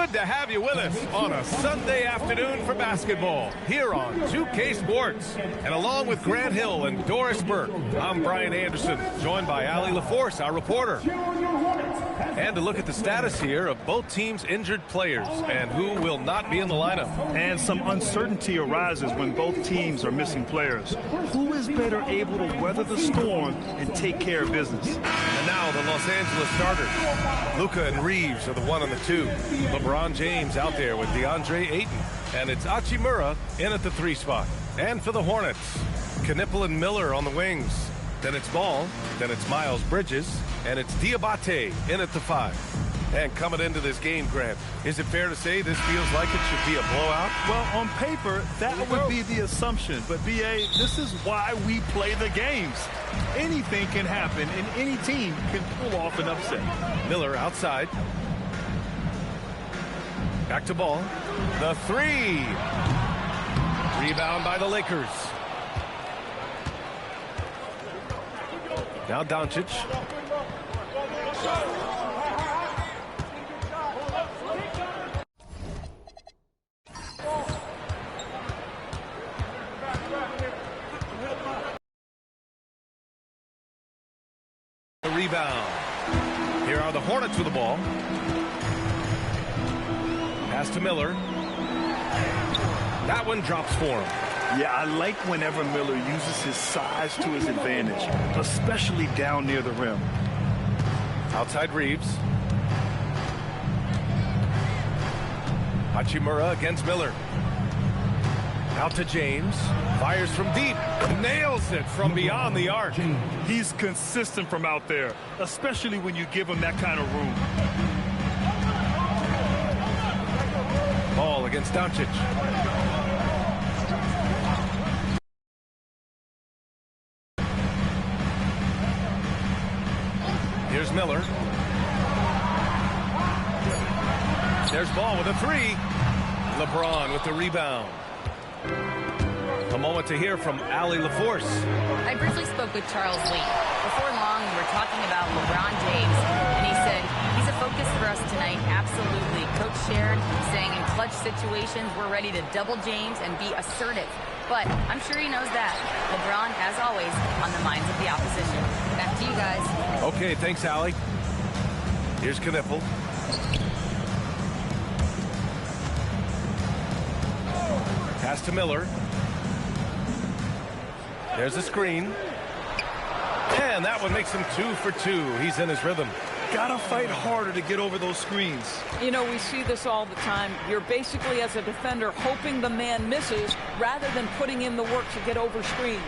Good to have you with us on a Sunday afternoon for basketball here on 2K Sports. And along with Grant Hill and Doris Burke, I'm Brian Anderson, joined by Allie LaForce, our reporter. And to look at the status here of both teams' injured players and who will not be in the lineup. And some uncertainty arises when both teams are missing players. Who is better able to weather the storm and take care of business? And now the Los Angeles starters. Luka and Reeves are the 1 and the 2. LeBron James out there with DeAndre Ayton. And it's Hachimura in at the 3 spot. And for the Hornets, Knipple and Miller on the wings. Then it's Ball, then it's Miles Bridges, and it's Diabate in at the 5. And coming into this game, Grant, is it fair to say this feels like it should be a blowout? Well, on paper, that would be the assumption. But, B.A., this is why we play the games. Anything can happen, and any team can pull off an upset. Miller outside. Back to Ball. The 3. Rebound by the Lakers. Now Doncic. The rebound. Here are the Hornets with the ball. Pass to Miller. That one drops for him. Yeah, I like whenever Miller uses his size to his advantage, especially down near the rim. Outside Reeves. Hachimura against Miller. Out to James. Fires from deep. Nails it from beyond the arc. He's consistent from out there, especially when you give him that kind of room. Ball against Doncic. Here's Miller. There's Ball with a 3. LeBron with the rebound. A moment to hear from Allie LaForce. I briefly spoke with Charles Lee. Before long, we were talking about LeBron James, and he said, he's a focus for us tonight, absolutely. Coach shared, saying in clutch situations, we're ready to double James and be assertive. But I'm sure he knows that. LeBron, as always, on the minds of the opposition. Back to you guys. Okay, thanks, Allie. Here's Knipple. Pass to Miller. There's a screen. And that one makes him 2 for 2. He's in his rhythm. Gotta fight harder to get over those screens. You know, we see this all the time. You're basically, as a defender, hoping the man misses rather than putting in the work to get over screens.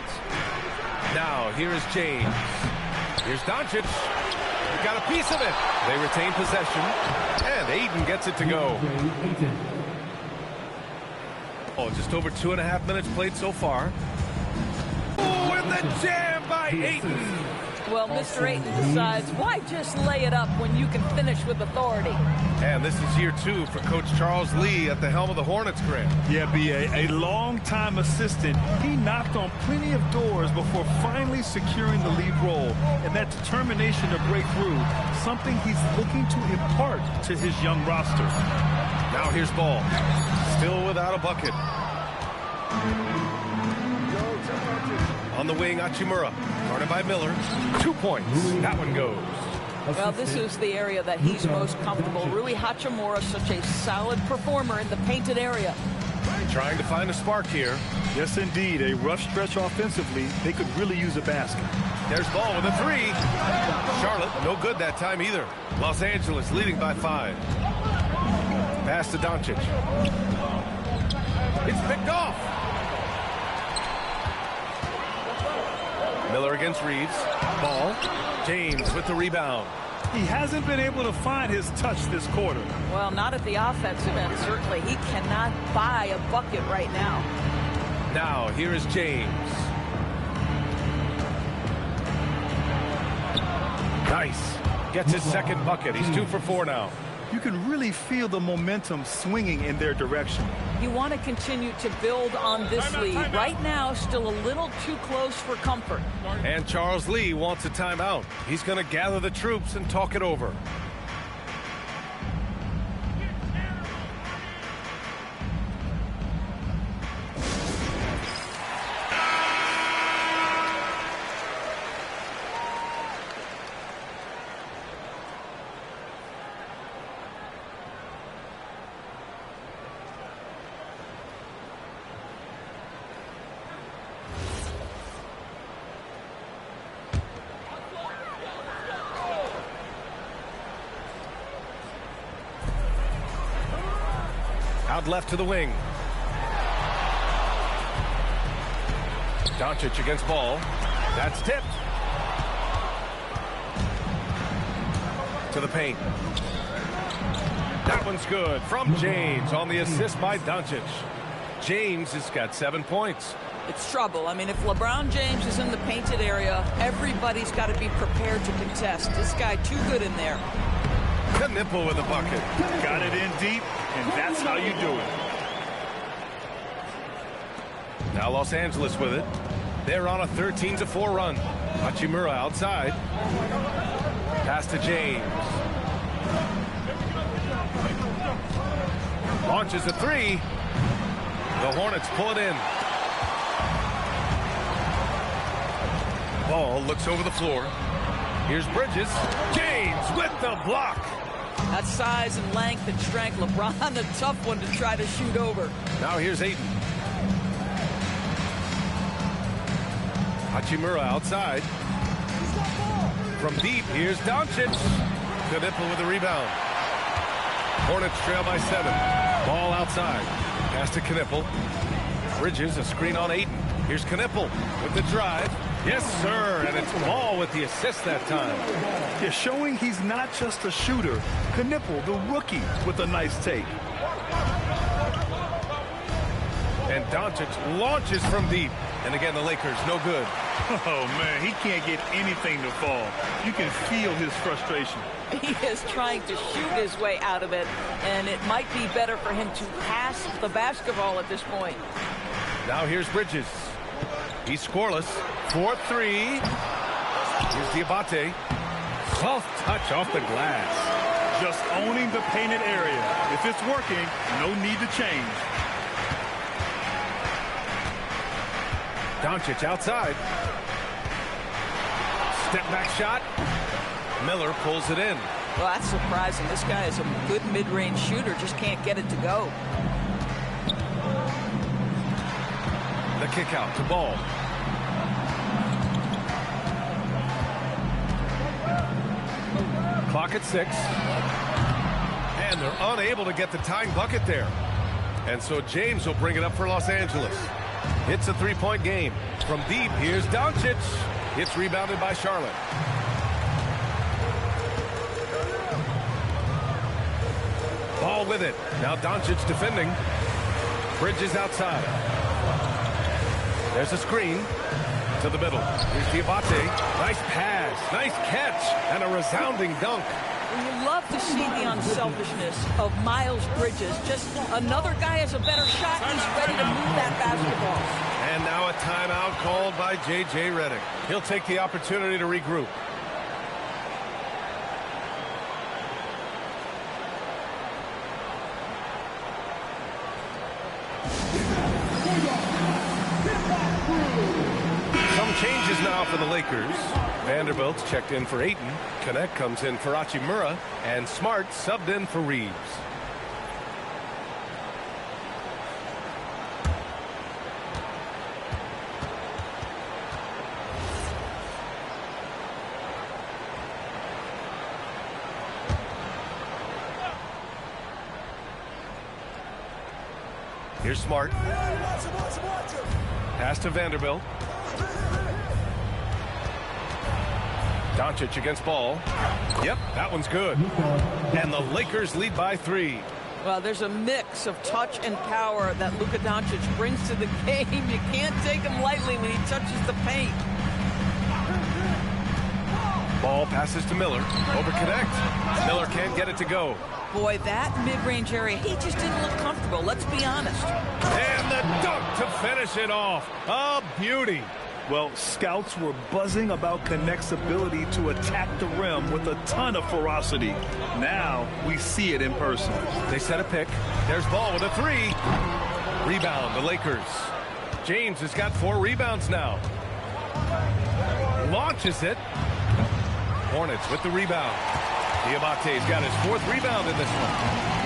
Now, here is James. Here's Doncic. He got a piece of it. They retain possession. And Ayton gets it to go. Oh, just over 2.5 minutes played so far. Oh, and the jam by Ayton. Well, Mr. Ayton decides, why just lay it up when you can finish with authority? And this is year 2 for Coach Charles Lee at the helm of the Hornets, Grant. Yeah, B.A., a long-time assistant. He knocked on plenty of doors before finally securing the lead role. And that determination to break through, something he's looking to impart to his young roster. Now here's Ball. Still without a bucket. On the wing, Hachimura. Guarded by Miller. 2 points. That one goes. Well, this is the area that he's most comfortable. Rui Hachimura, such a solid performer in the painted area. Trying to find a spark here. Yes, indeed. A rough stretch offensively. They could really use a basket. There's Ball with a 3. Charlotte, no good that time either. Los Angeles leading by 5. Pass to Doncic. It's picked off. Miller against Reeves. Ball. James with the rebound. He hasn't been able to find his touch this quarter. Well, not at the offensive end, certainly. He cannot buy a bucket right now. Now, here is James. Nice. Gets his second bucket. He's 2 for 4 now. You can really feel the momentum swinging in their direction. You want to continue to build on this lead. Right now, still a little too close for comfort. And Charles Lee wants a timeout. He's going to gather the troops and talk it over. Out left to the wing. Doncic against ball. That's tipped. To the paint. That one's good from James on the assist by Doncic. James has got 7 points. It's trouble. I mean, if LeBron James is in the painted area, everybody's got to be prepared to contest. This guy too good in there. Knipple with a bucket. Got it in deep, and that's how you do it. Now Los Angeles with it. They're on a 13-4 run. Hachimura outside. Pass to James. Launches a three. The Hornets pull it in. Ball looks over the floor. Here's Bridges. James with the block. That size and length and strength, LeBron, a tough one to try to shoot over. Now here's Ayton. Hachimura outside. From deep, here's Doncic. Knipple with the rebound. Hornets trail by 7. Ball outside. Pass to Knipple. Bridges, a screen on Ayton. Here's Knipple with the drive. Yes, sir, and it's Ball with the assist that time. Yeah, showing he's not just a shooter. Knipple, the rookie, with a nice take. And Doncic launches from deep. And again, the Lakers, no good. Oh, man, he can't get anything to fall. You can feel his frustration. He is trying to shoot his way out of it, and it might be better for him to pass the basketball at this point. Now here's Bridges. He's scoreless. 4-3. Here's Diabate. Soft touch off the glass. Just owning the painted area. If it's working, no need to change. Doncic outside. Step back shot. Miller pulls it in. Well, that's surprising. This guy is a good mid-range shooter, just can't get it to go. The kick out to Ball. Clock at 6. And they're unable to get the tying bucket there. And so James will bring it up for Los Angeles. It's a 3-point game. From deep, here's Doncic. It's rebounded by Charlotte. Ball with it. Now Doncic defending. Bridges outside. There's a screen to the middle. Here's Diabate. Nice pass. Nice catch. And a resounding dunk. You love to see the unselfishness of Miles Bridges. Just another guy has a better shot. He's ready to move that basketball. And now a timeout called by J.J. Redick. He'll take the opportunity to regroup. Some changes now for the Lakers. Vanderbilt's checked in for Ayton. Connect comes in for Hachimura. And Smart subbed in for Reeves. Here's Smart. Pass to Vanderbilt. Doncic against Ball. Yep, that one's good. And the Lakers lead by 3. Well, there's a mix of touch and power that Luka Doncic brings to the game. You can't take him lightly when he touches the paint. Ball passes to Miller. Over connect. Miller can't get it to go. Boy, that mid-range area, he just didn't look comfortable. Let's be honest. And the dunk to finish it off. A beauty. Well, scouts were buzzing about Connect's ability to attack the rim with a ton of ferocity. Now we see it in person. They set a pick. There's Ball with a 3. Rebound, the Lakers. James has got 4 rebounds now. Launches it. Hornets with the rebound. Diabate's got his 4th rebound in this one.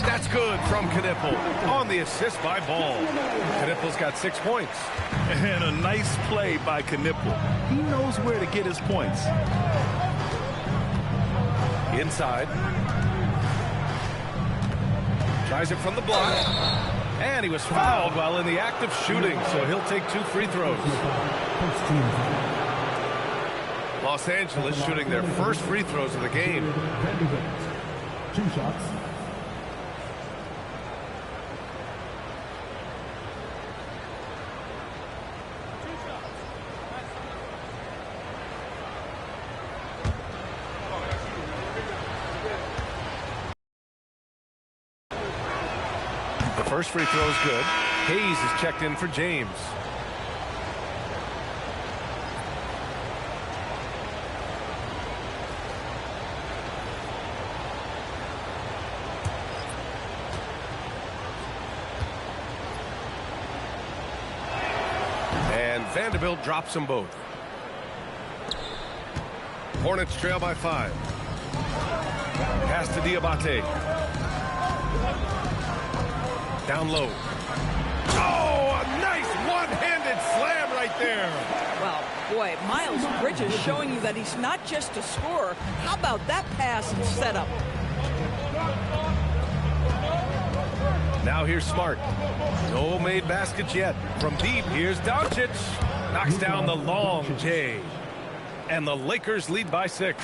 That's good from Knipple on the assist by Ball. Knipple's got 6 points. And a nice play by Knipple. He knows where to get his points. Inside. Tries it from the block. And he was fouled while in the act of shooting, so he'll take 2 free throws. Los Angeles shooting their first free throws of the game. 2 shots. The first free throw is good. Hayes is checked in for James. And Vanderbilt drops them both. Hornets trail by 5. Pass to Diabate. Down low. Oh, a nice one-handed slam right there. Well, boy, Miles Bridges showing you that he's not just a scorer. How about that pass and setup? Now here's Smart. No made baskets yet. From deep, here's Doncic. Knocks down the long J. And the Lakers lead by 6.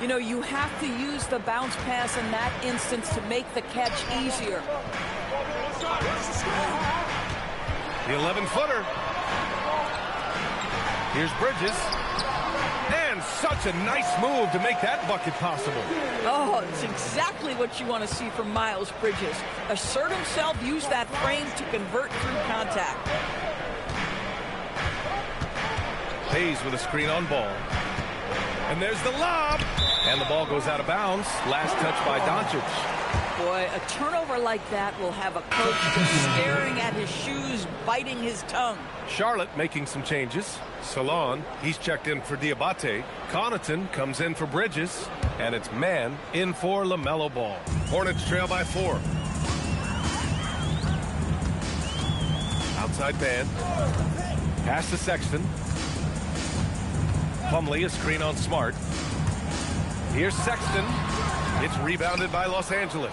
You know, you have to use the bounce pass in that instance to make the catch easier. The 11-footer. Here's Bridges. And such a nice move to make that bucket possible. Oh, it's exactly what you want to see from Miles Bridges. Assert himself, use that frame to convert through contact. Hayes with a screen on ball. And there's the lob. And the ball goes out of bounds. Last touch by Doncic. Boy, a turnover like that will have a coach just staring at his shoes, biting his tongue. Charlotte making some changes. Salon, he's checked in for Diabate. Connaughton comes in for Bridges. And it's man in for LaMelo Ball. Hornets trail by 4. Outside man. Pass to Sexton. Plumlee, a screen on Smart. Here's Sexton. It's rebounded by Los Angeles.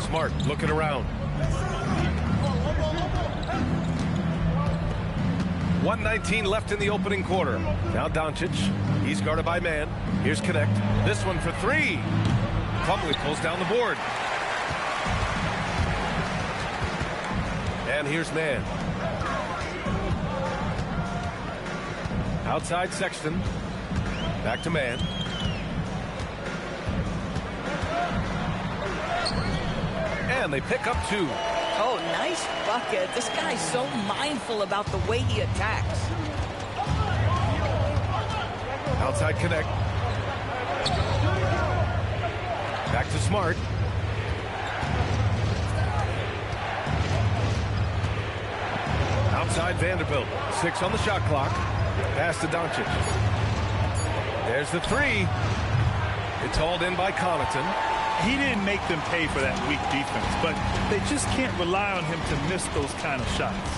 Smart looking around. 1:19 left in the opening quarter. Now Doncic. He's guarded by man. Here's Connect. This one for 3. Plumlee pulls down the board. And here's man. Outside Sexton. Back to man. And they pick up 2. Oh, nice bucket. This guy's so mindful about the way he attacks. Outside Connect. Back to Smart. Outside Vanderbilt. 6 on the shot clock. Pass to Doncic. There's the 3. It's hauled in by Connaughton. He didn't make them pay for that weak defense, but they just can't rely on him to miss those kind of shots.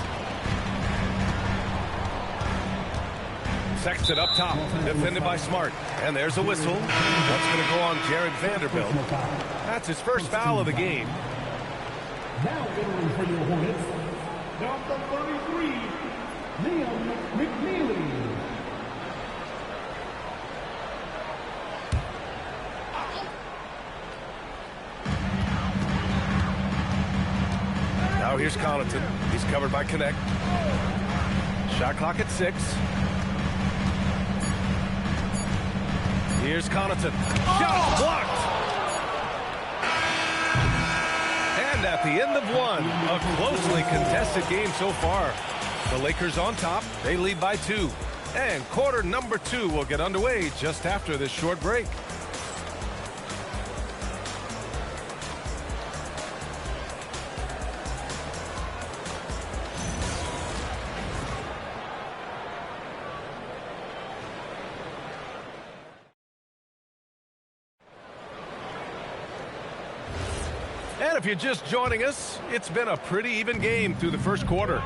Sexton up top, defended by Smart. And there's a whistle. That's going to go on Jared Vanderbilt. That's his first foul of the game. Now entering for your Hornets, number 33, Liam McNeely. Now here's Connaughton. He's covered by Connect. Shot clock at 6. Here's Connaughton. Shot blocked. And at the end of 1, a closely contested game so far. The Lakers on top. They lead by 2. And quarter number 2 will get underway just after this short break. And if you're just joining us, it's been a pretty even game through the first quarter.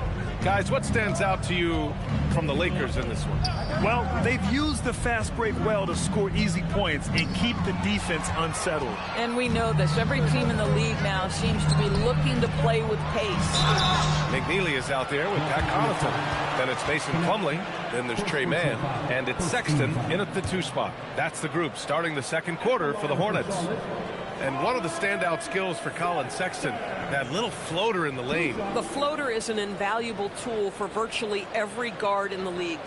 Guys, what stands out to you from the Lakers in this one? Well, they've used the fast break well to score easy points and keep the defense unsettled. And we know this. Every team in the league now seems to be looking to play with pace. McNeely is out there with Pat Connaughton. Then it's Mason Plumlee. Then there's Trey Mann. And it's Sexton in at the 2 spot. That's the group starting the second quarter for the Hornets. And one of the standout skills for Colin Sexton, that little floater in the lane. The floater is an invaluable tool for virtually every guard in the league.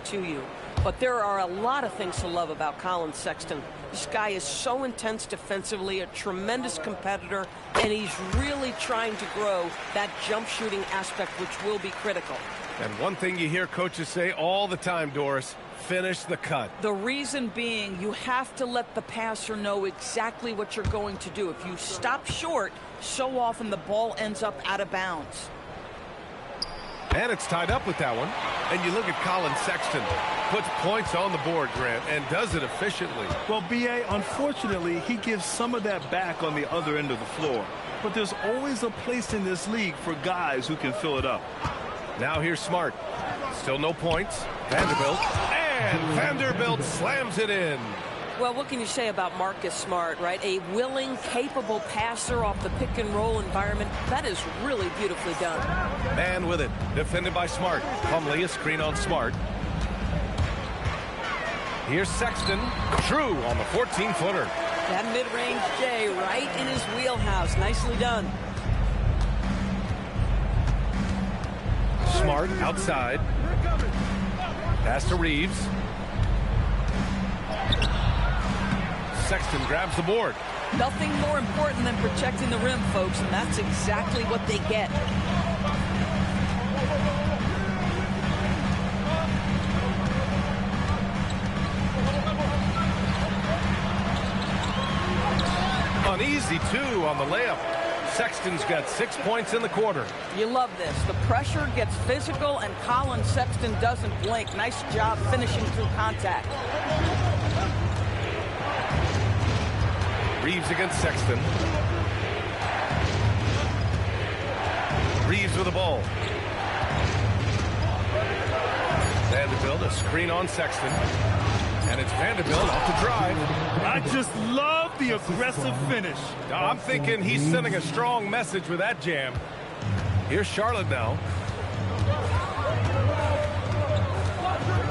To you. But there are a lot of things to love about Colin Sexton. This guy is so intense defensively, a tremendous competitor, and he's really trying to grow that jump shooting aspect, which will be critical. And one thing you hear coaches say all the time, Doris, finish the cut. The reason being, you have to let the passer know exactly what you're going to do. If you stop short, so often the ball ends up out of bounds. And it's tied up with that one. And you look at Colin Sexton, puts points on the board, Grant, and does it efficiently. Well, B.A., unfortunately, he gives some of that back on the other end of the floor. But there's always a place in this league for guys who can fill it up. Now here's Smart. Still no points. Vanderbilt. And Vanderbilt slams it in. Well, what can you say about Marcus Smart, right? A willing, capable passer off the pick-and-roll environment. That is really beautifully done. Man with it. Defended by Smart. Plumlee, a screen on Smart. Here's Sexton. True on the 14-footer. That mid-range J right in his wheelhouse. Nicely done. Smart outside. Pass to Reeves. Sexton grabs the board. Nothing more important than protecting the rim, folks, and that's exactly what they get. Uneasy, too, on the layup. Sexton's got 6 points in the quarter. You love this. The pressure gets physical, and Colin Sexton doesn't blink. Nice job finishing through contact. Reeves against Sexton. Reeves with the ball. Vanderbilt, a screen on Sexton. And it's Vanderbilt off the drive. I just love the aggressive finish. I'm thinking he's sending a strong message with that jam. Here's Charlotte now.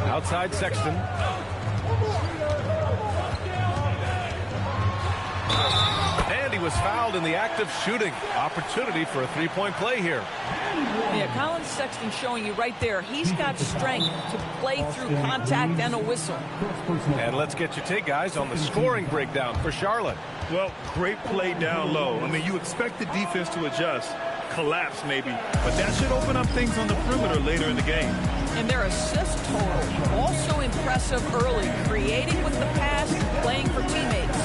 Outside Sexton. And he was fouled in the act of shooting. Opportunity for a three-point play here. Yeah, Colin Sexton showing you right there. He's got strength to play through contact and a whistle. And let's get your take, guys, on the scoring breakdown for Charlotte. Well, great play down low. I mean, you expect the defense to adjust, collapse maybe, but that should open up things on the perimeter later in the game. And their assist total, also impressive early, creating with the pass, playing for teammates.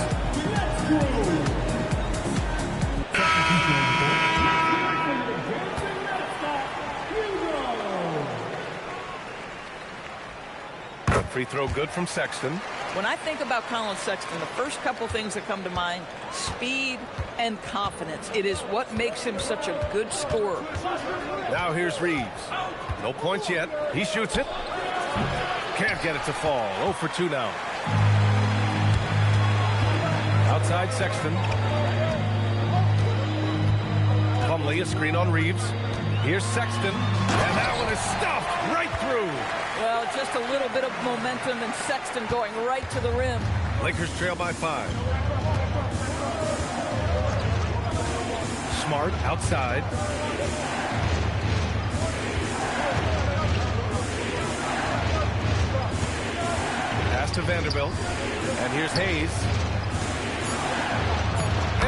Free throw good from Sexton. When I think about Colin Sexton, the first couple things that come to mind, speed and confidence. It is what makes him such a good scorer. Now here's Reeves. No points yet. He shoots it. Can't get it to fall. 0 for 2 now. Outside Sexton. Plumlee, a screen on Reeves. Here's Sexton. And that one is stuffed right through. Well, just a little bit of momentum and Sexton going right to the rim. Lakers trail by 5. Smart outside. Pass to Vanderbilt. And here's Hayes.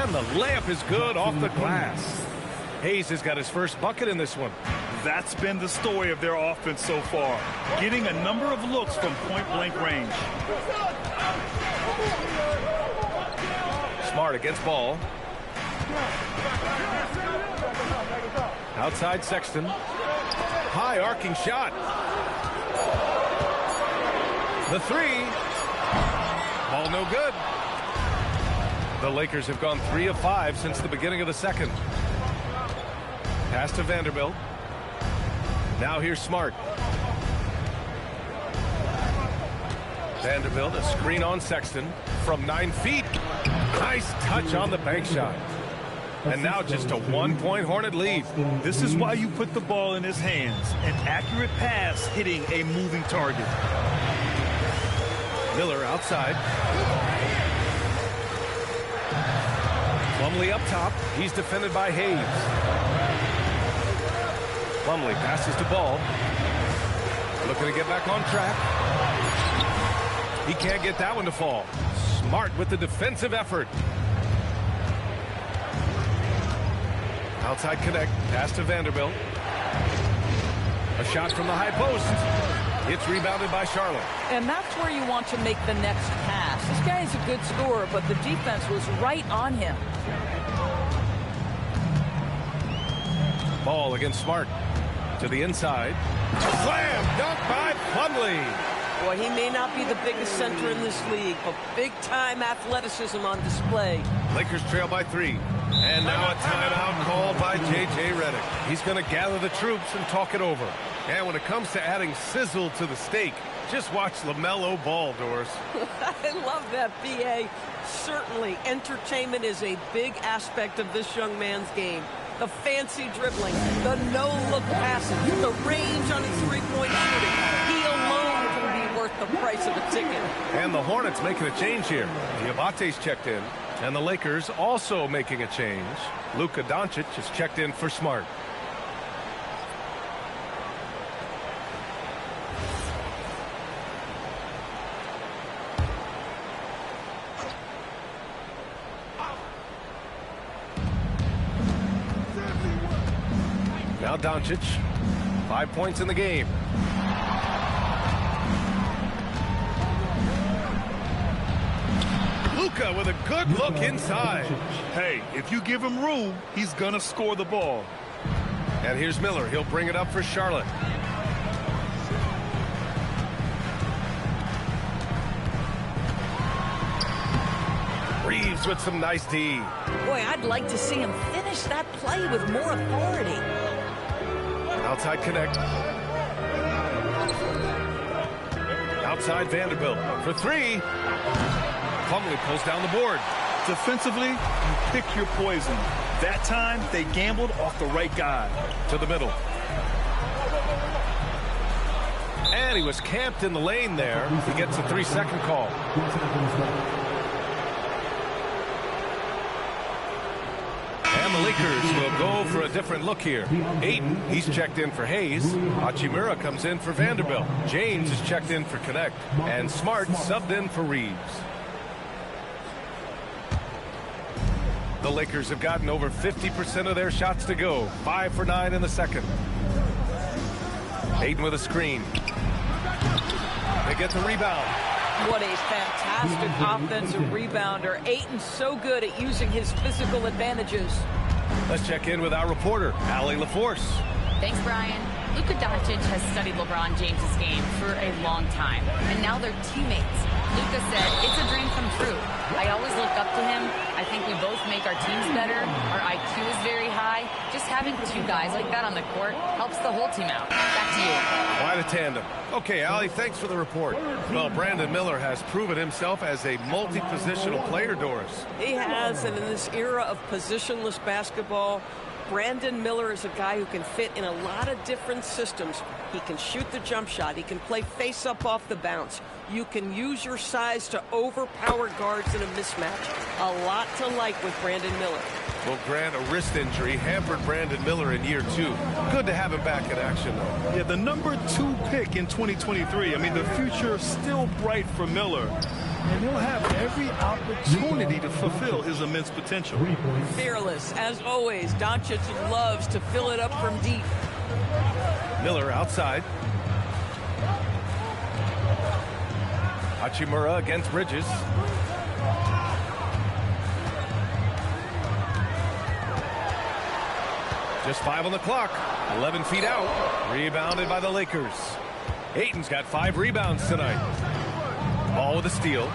And the layup is good off the glass. Hayes has got his first bucket in this one. That's been the story of their offense so far, getting a number of looks from point-blank range. Smart against ball. Outside Sexton. High arcing shot. The three. Ball no good. The Lakers have gone 3 of 5 since the beginning of the second. Pass to Vanderbilt. Now here's Smart. Vanderbilt, a screen on Sexton from 9 feet. Nice touch on the bank shot. And now just a 1-point Hornet lead. This is why you put the ball in his hands. An accurate pass hitting a moving target. Miller outside. Plumlee up top. He's defended by Hayes. Plumlee passes the ball. Looking to get back on track. He can't get that one to fall. Smart with the defensive effort. Outside connect. Pass to Vanderbilt. A shot from the high post. It's rebounded by Charlotte. And that's where you want to make the next pass. This guy is a good scorer, but the defense was right on him. Ball against Smart. To the inside. Slam! Dunk by Plumlee. Boy, he may not be the biggest center in this league, but big-time athleticism on display. Lakers trail by 3. And now a timeout called by J.J. Redick. He's going to gather the troops and talk it over. And when it comes to adding sizzle to the steak, just watch LaMelo Ball, Doris. I love that, B.A. Certainly, entertainment is a big aspect of this young man's game. The fancy dribbling, the no-look passes, the range on his three-point shooting. He alone can be worth the price of a ticket. And the Hornets making a change here. Diabate's checked in. And the Lakers also making a change. Luka Doncic is checked in for Smart. Now Doncic, 5 points in the game. Luka with a good look inside. Hey, if you give him room, he's gonna score the ball. And here's Miller. He'll bring it up for Charlotte. Reeves with some nice D. Boy, I'd like to see him finish that play with more authority. Outside connect. Outside Vanderbilt for 3. Plumlee pulls down the board. Defensively, you pick your poison. That time, they gambled off the right guy. To the middle. And he was camped in the lane there. He gets a 3-second call. And the Lakers will go for a different look here. Ayton, he's checked in for Hayes. Hachimura comes in for Vanderbilt. James is checked in for Connect. And Smart subbed in for Reeves. The Lakers have gotten over 50% of their shots to go. 5 for 9 in the second. Ayton with a screen. They get the rebound. What a fantastic offensive rebounder. Ayton's so good at using his physical advantages. Let's check in with our reporter, Allie LaForce. Thanks, Brian. Luka Doncic has studied LeBron James's game for a long time, and now they're teammates. Luka said, "It's a dream come true. I always look up to him. I think we both make our teams better. Our IQ is very high. Just having 2 guys like that on the court helps the whole team out." Back to you. Quite a tandem. Okay, Allie, thanks for the report. Well, Brandon Miller has proven himself as a multi-positional player, Doris. He has, and in this era of positionless basketball, Brandon Miller is a guy who can fit in a lot of different systems. He can shoot the jump shot. He can play face-up off the bounce. You can use your size to overpower guards in a mismatch. A lot to like with Brandon Miller. Well, Grant, a wrist injury hampered Brandon Miller in year 2. Good to have him back in action, though. Yeah, the number 2 pick in 2023. I mean, the future is still bright for Miller. And he'll have every opportunity to fulfill his immense potential. Fearless, as always. Doncic loves to fill it up from deep. Miller outside. Hachimura against Bridges. Just 5 on the clock. 11 feet out. Rebounded by the Lakers. Ayton's got 5 rebounds tonight. Ball with a steal.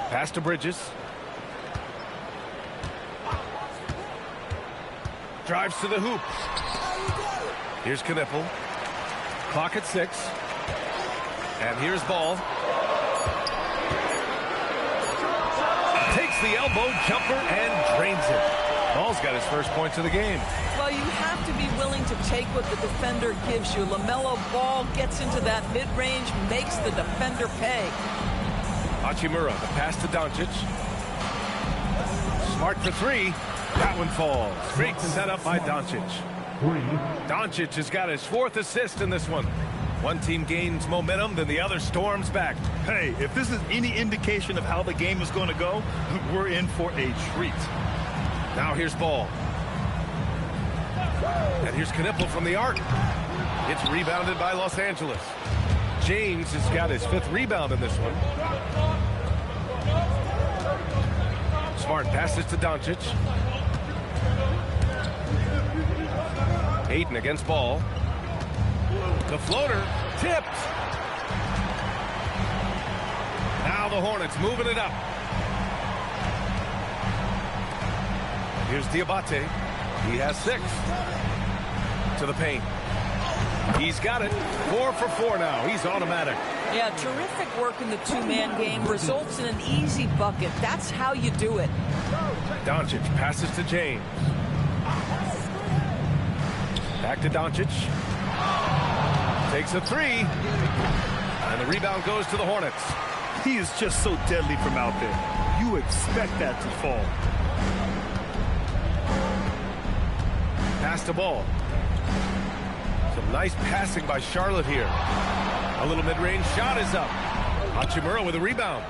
Pass to Bridges. Drives to the hoop. Here's Knipple. Clock at 6. And here's Ball. Takes the elbow jumper and drains it. Ball's got his first points of the game. Well, you have to be willing to take what the defender gives you. LaMelo Ball gets into that mid-range, makes the defender pay. Hachimura, the pass to Doncic. Smart for 3. That one falls. Great setup by Doncic. Doncic has got his 4th assist in this one. One team gains momentum, then the other storms back. Hey, if this is any indication of how the game is going to go, we're in for a treat. Now here's Ball. And here's Knipple from the arc. It's rebounded by Los Angeles. James has got his 5th rebound in this one. Smart passes to Doncic. Ayton against Ball. The floater tipped. Now the Hornets moving it up. Here's Diabate. He has 6. To the paint. He's got it. 4 for 4 now. He's automatic. Yeah, terrific work in the two-man game. Results in an easy bucket. That's how you do it. Doncic passes to James. Back to Doncic. Takes a 3. And the rebound goes to the Hornets. He is just so deadly from out there. You expect that to fall. Pass to Ball. Some nice passing by Charlotte here. A little mid-range shot is up. Hachimura with a rebound.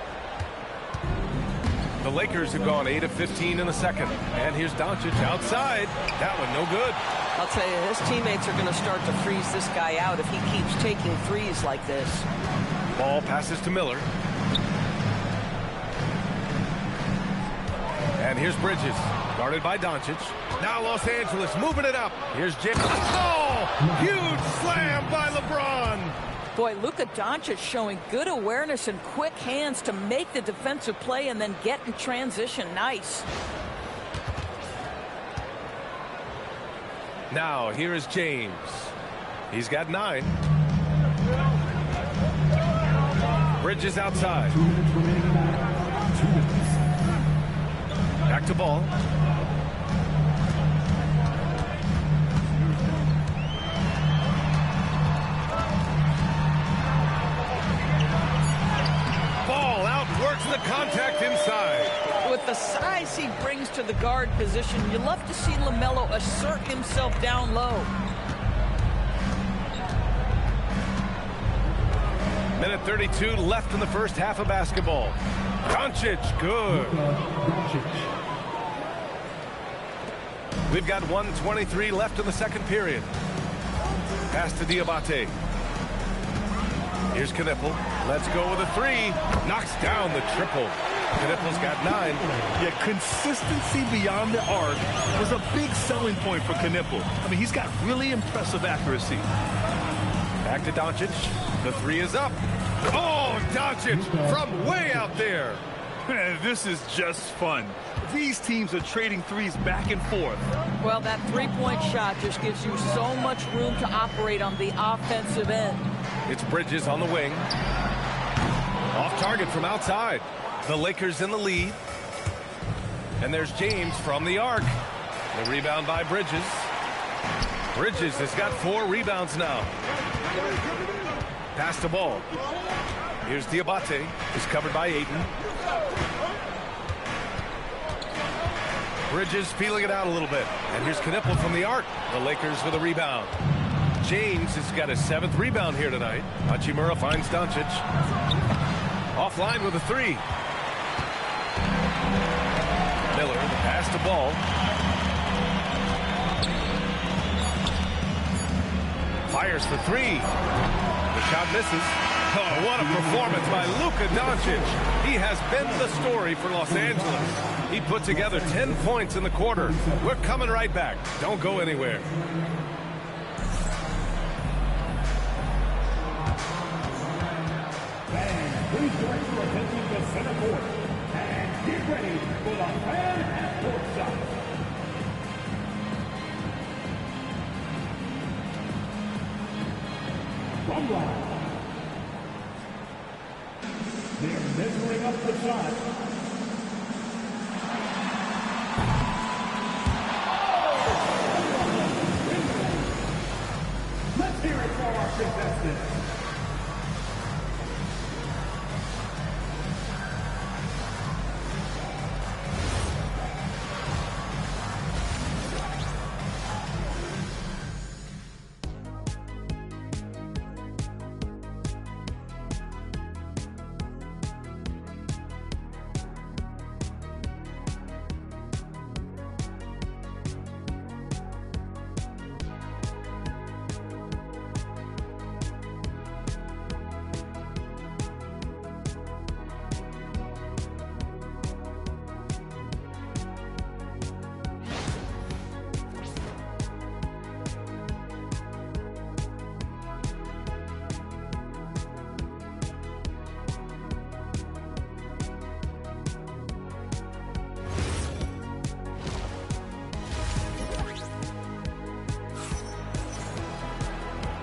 The Lakers have gone 8 of 15 in the second. And here's Doncic outside. That one no good. I'll tell you, his teammates are going to start to freeze this guy out if he keeps taking threes like this. Ball passes to Miller. And here's Bridges, guarded by Doncic. Now Los Angeles moving it up. Here's James. Oh! Huge slam by LeBron. Boy, Luka Doncic showing good awareness and quick hands to make the defensive play and then get in transition. Nice. Now here is James. He's got 9. Bridges outside. Back to Ball. Ball outworks the contact inside. With the size he brings to the guard position, you love to see LaMelo assert himself down low. Minute 32 left in the first half of basketball. Doncic, good. We've got 1:23 left in the second period. Pass to Diabate. Here's Knipple. Let's go with a 3. Knocks down the triple. Knipple's got 9. Yeah, consistency beyond the arc was a big selling point for Knipple. I mean, he's got really impressive accuracy. Back to Doncic. The 3 is up. Oh, Doncic from way out there. Man, this is just fun. These teams are trading threes back and forth. Well, that three-point shot just gives you so much room to operate on the offensive end. It's Bridges on the wing. Off target from outside. The Lakers in the lead. And there's James from the arc. The rebound by Bridges. Bridges has got 4 rebounds now. Pass to Ball. Here's Diabate. He's covered by Ayton. Bridges feeling it out a little bit. And here's Knipple from the arc. The Lakers with a rebound. James has got his 7th rebound here tonight. Hachimura finds Doncic. Offline with a 3. Miller, the pass to Ball. Fires for 3. The shot misses. Oh, what a performance by Luka Doncic. He has been the story for Los Angeles. He put together 10 points in the quarter. We're coming right back. Don't go anywhere. Please join for attending the center court. And get ready for the fan at court shot. Sunrise. They're measuring up the shot. Let's hear it for our contestants.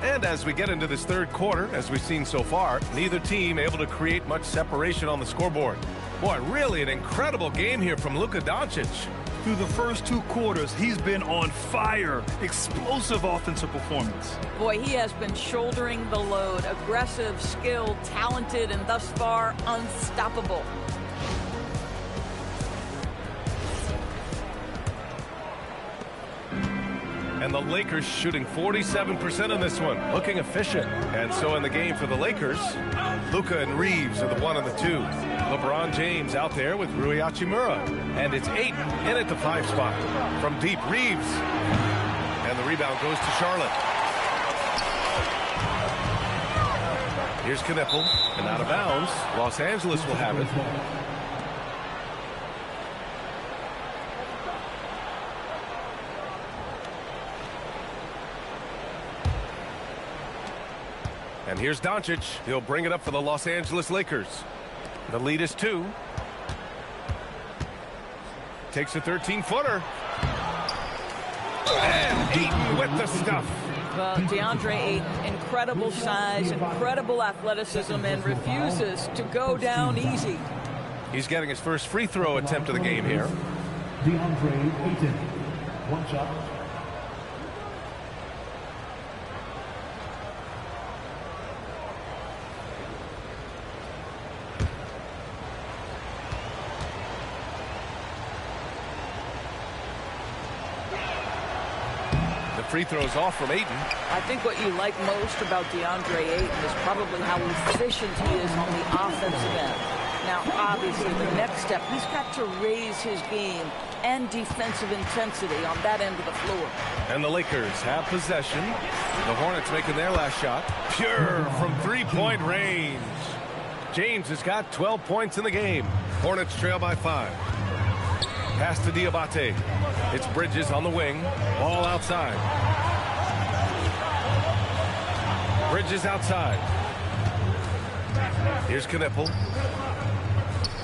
And as we get into this third quarter, as we've seen so far, neither team able to create much separation on the scoreboard. Boy, really an incredible game here from Luka Doncic. Through the first 2 quarters, he's been on fire. Explosive offensive performance. Boy, he has been shouldering the load. Aggressive, skilled, talented, and thus far unstoppable. And the Lakers shooting 47% in this one, looking efficient. And so in the game for the Lakers, Luka and Reeves are the 1 and the 2. LeBron James out there with Rui Hachimura. And it's Ayton in at the 5 spot. From deep, Reeves. And the rebound goes to Charlotte. Here's Knipple, and out of bounds. Los Angeles will have it. And here's Doncic. He'll bring it up for the Los Angeles Lakers. The lead is 2. Takes a 13-footer. And Ayton with the stuff. Well, DeAndre Ayton, incredible size, incredible athleticism, and refuses to go down easy. He's getting his first free throw attempt of the game here. DeAndre Ayton. 1 shot. Free throws off from Ayton. I think what you like most about DeAndre Ayton is probably how efficient he is on the offensive end. Now, obviously, the next step, he's got to raise his game and defensive intensity on that end of the floor. And the Lakers have possession. The Hornets making their last shot. Pure from three-point range. James has got 12 points in the game. Hornets trail by 5. Pass to Diabate. It's Bridges on the wing. Ball outside. Bridges outside. Here's Knipple.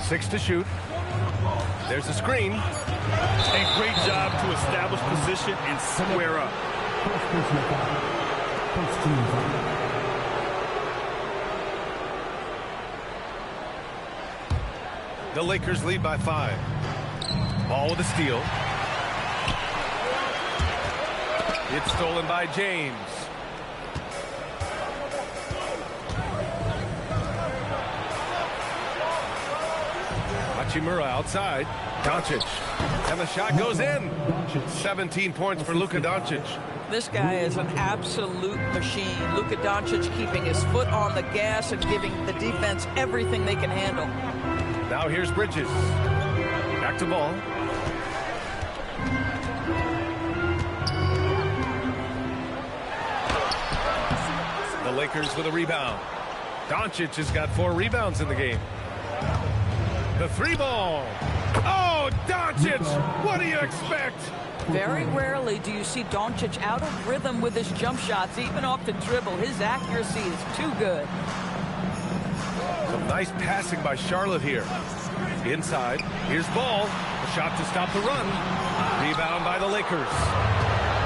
6 to shoot. There's a screen. A great job to establish position and square up. The Lakers lead by 5. Ball with a steal. It's stolen by James. Hachimura outside. Doncic. And the shot goes in. 17 points for Luka Doncic. This guy is an absolute machine. Luka Doncic keeping his foot on the gas and giving the defense everything they can handle. Now here's Bridges. Back to ball. The Lakers with a rebound. Doncic has got 4 rebounds in the game. The 3 ball. Oh, Doncic! What do you expect? Very rarely do you see Doncic out of rhythm with his jump shots, even off the dribble. His accuracy is too good. Some nice passing by Charlotte here. Inside. Here's Ball. A shot to stop the run. Rebound by the Lakers.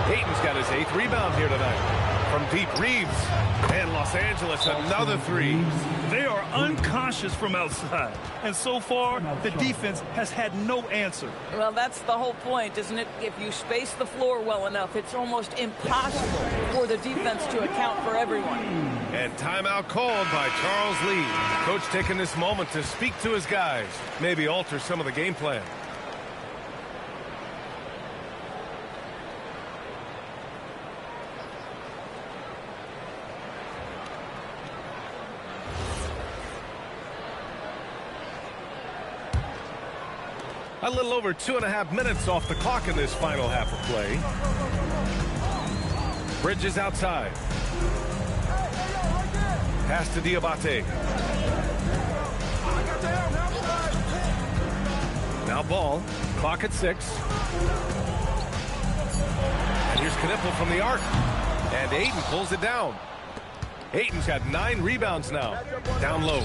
Ayton's got his 8th rebound here tonight. From deep, Reeves. And Los Angeles, another three. They are unconscious from outside. And so far, the defense has had no answer. Well, that's the whole point, isn't it? If you space the floor well enough, it's almost impossible for the defense to account for everyone. And timeout called by Charles Lee. Coach taking this moment to speak to his guys. Maybe alter some of the game plan. A little over 2.5 minutes off the clock in this final half of play. Bridges outside. Pass to Diabate. Now ball. Clock at 6. And here's Knipple from the arc. And Ayton pulls it down. Ayton's got 9 rebounds now. Down low.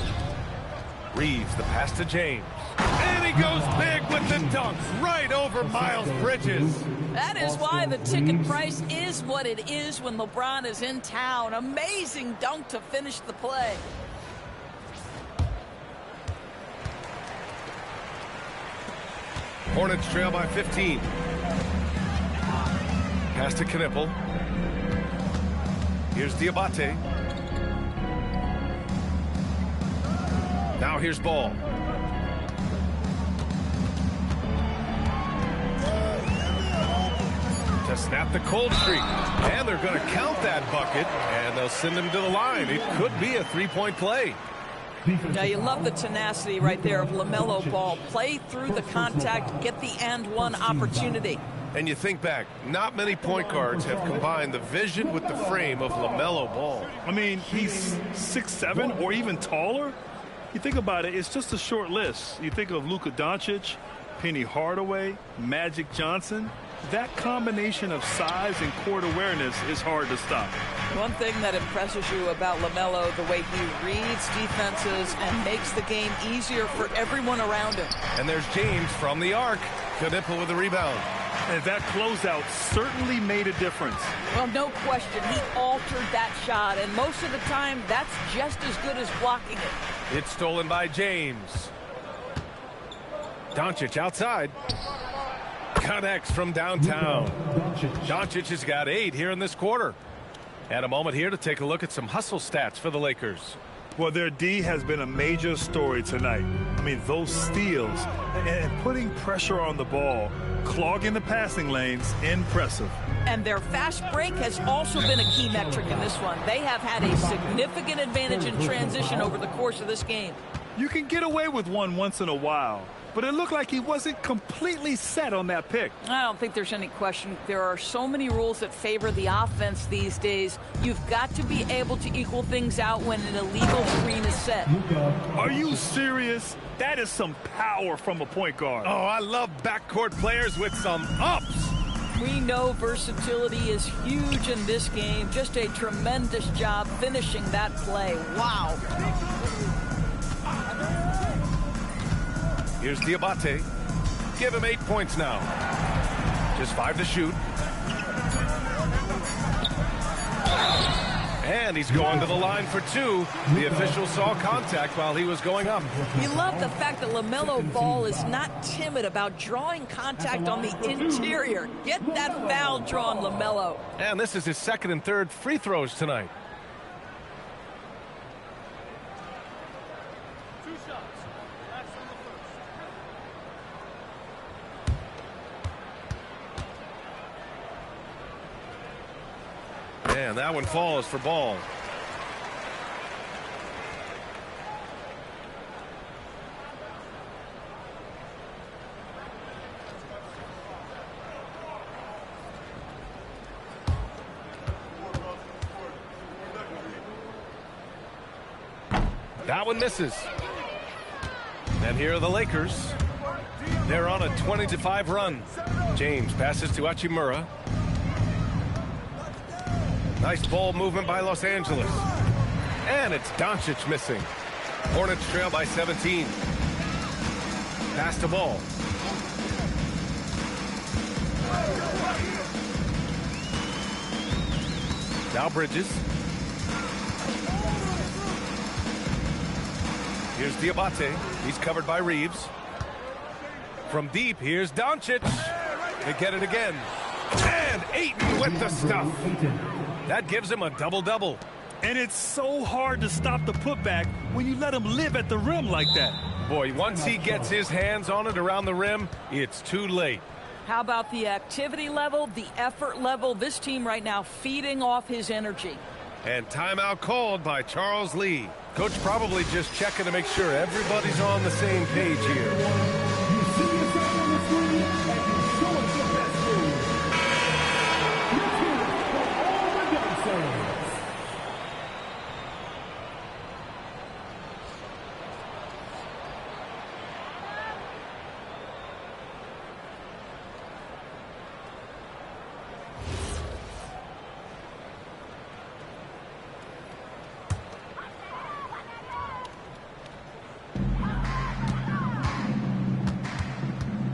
Reeves, the pass to James. And he goes big with the dunk right over Miles Bridges. That is why the ticket price is what it is when LeBron is in town. Amazing dunk to finish the play. Hornets trail by 15. Pass to Knipple. Here's Diabate. Now here's Ball. To snap the cold streak. And they're going to count that bucket, and they'll send him to the line. It could be a three-point play. Now, you love the tenacity right there of LaMelo Ball. Play through the contact, get the and one opportunity. And you think back, not many point guards have combined the vision with the frame of LaMelo Ball. I mean, he's 6'7" or even taller. You think about it, it's just a short list. You think of Luka Doncic, Penny Hardaway, Magic Johnson. That combination of size and court awareness is hard to stop. One thing that impresses you about LaMelo, the way he reads defenses and makes the game easier for everyone around him. And there's James from the arc. Knipple with the rebound. And that closeout certainly made a difference. Well, no question. He altered that shot, and most of the time, that's just as good as blocking it. It's stolen by James. Doncic outside. Connects from downtown. Doncic has got 8 here in this quarter. And a moment here to take a look at some hustle stats for the Lakers. Well, their D has been a major story tonight. I mean, those steals and putting pressure on the ball, clogging the passing lanes, impressive. And their fast break has also been a key metric in this one. They have had a significant advantage in transition over the course of this game. You can get away with one once in a while, but it looked like he wasn't completely set on that pick. I don't think there's any question. There are so many rules that favor the offense these days. You've got to be able to equal things out when an illegal screen is set. Are you serious? That is some power from a point guard. Oh, I love backcourt players with some ups. We know versatility is huge in this game. Just a tremendous job finishing that play. Wow. Here's Diabate. Give him 8 points now. Just 5 to shoot. And he's going to the line for 2. The official saw contact while he was going up. You love the fact that LaMelo Ball is not timid about drawing contact on the interior. Get that foul drawn, LaMelo. And this is his 2nd and 3rd free throws tonight. And that one falls for Ball. That one misses. And here are the Lakers. They're on a 20-5 run. James passes to Hachimura. Nice ball movement by Los Angeles. And it's Doncic missing. Hornets trail by 17. Pass to Ball. Now Bridges. Here's Diabate. He's covered by Reeves. From deep, here's Doncic. They get it again. And Ayton with the stuff. That gives him a double-double. And it's so hard to stop the putback when you let him live at the rim like that. Boy, once he gets his hands on it around the rim, it's too late. How about the activity level, the effort level? This team right now feeding off his energy. And timeout called by Charles Lee. Coach probably just checking to make sure everybody's on the same page here. You see yourself on the screen and you show us your best move. Let's hear it for all the dancers.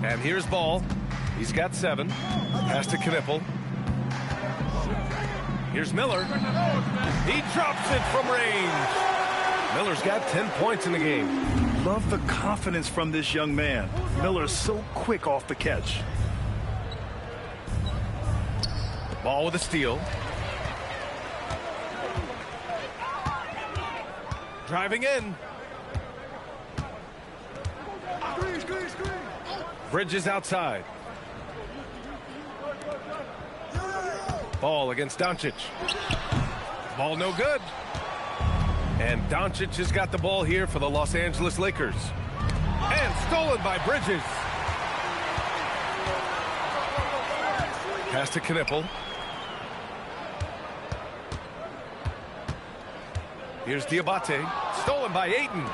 And here's Ball. He's got 7. Pass to Knipple. Here's Miller. He drops it from range. Miller's got 10 points in the game. Love the confidence from this young man. Miller's so quick off the catch. Ball with a steal. Driving in. Bridges outside. Ball against Doncic. Ball no good. And Doncic has got the ball here for the Los Angeles Lakers. And stolen by Bridges. Pass to Knipple. Here's Diabate. Stolen by Ayton.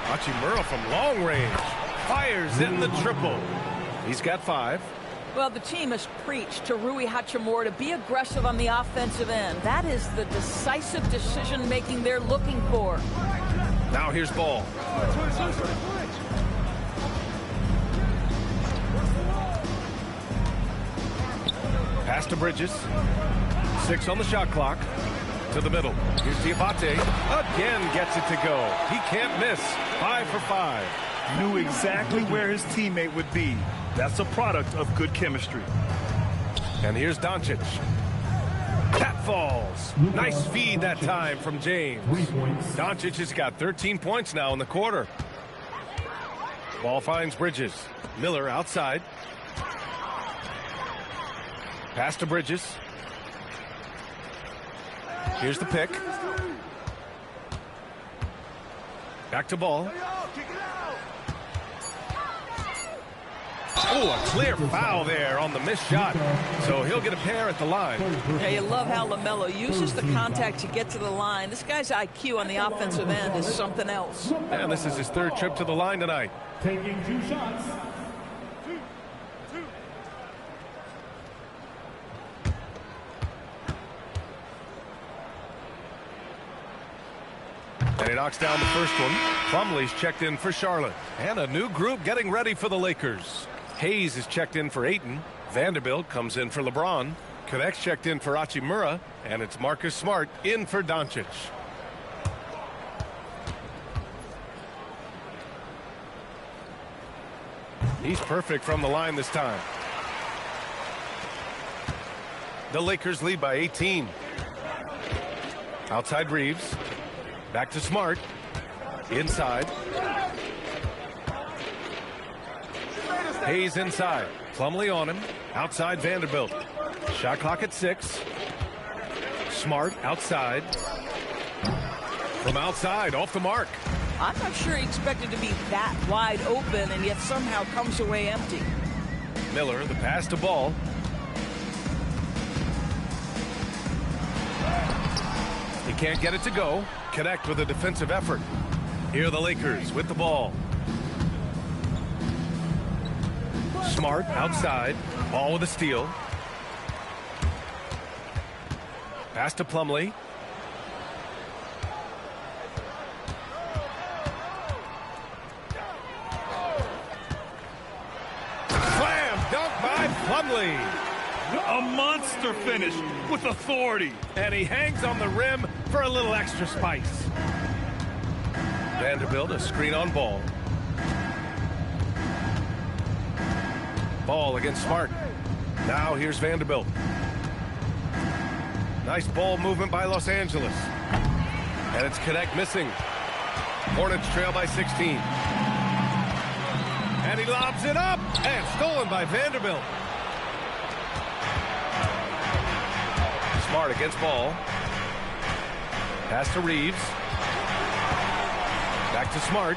Hachimura from long range. Fires in the triple. He's got 5. Well, the team has preached to Rui Hachimura to be aggressive on the offensive end. That is the decisive decision-making they're looking for. Now here's Ball. Pass to Bridges. 6 on the shot clock. To the middle. Here's Diabate. Again gets it to go. He can't miss. 5 for 5. Knew exactly where his teammate would be. That's a product of good chemistry. And here's Doncic. That falls. Nice feed that time from James. Doncic has got 13 points now in the quarter. Ball finds Bridges. Miller outside. Pass to Bridges. Here's the pick. Back to Ball. Oh, a clear foul there on the missed shot. So he'll get a pair at the line. Yeah, you love how LaMelo uses the contact to get to the line. This guy's IQ on the offensive end is something else. And this is his 3rd trip to the line tonight. Taking 2 shots. And he knocks down the first one. Plumlee's checked in for Charlotte. And a new group getting ready for the Lakers. Hayes is checked in for Ayton. Vanderbilt comes in for LeBron. Connect's checked in for Hachimura. And it's Marcus Smart in for Doncic. He's perfect from the line this time. The Lakers lead by 18. Outside Reeves. Back to Smart. Inside. Hayes inside. Plumlee on him. Outside Vanderbilt. Shot clock at 6. Smart outside. From outside, off the mark. I'm not sure he expected to be that wide open and yet somehow comes away empty. Miller, the pass to Ball. He can't get it to go. Connect with a defensive effort. Here are the Lakers with the ball. Smart outside. Ball with a steal. Pass to Plumlee. Slam dunk by Plumlee. A monster finish with authority. And he hangs on the rim for a little extra spice. Vanderbilt, a screen on Ball. Ball against Smart. Now here's Vanderbilt. Nice ball movement by Los Angeles. And it's Connect missing. Hornets trail by 16. And he lobs it up. And stolen by Vanderbilt. Smart against Ball. Pass to Reeves. Back to Smart.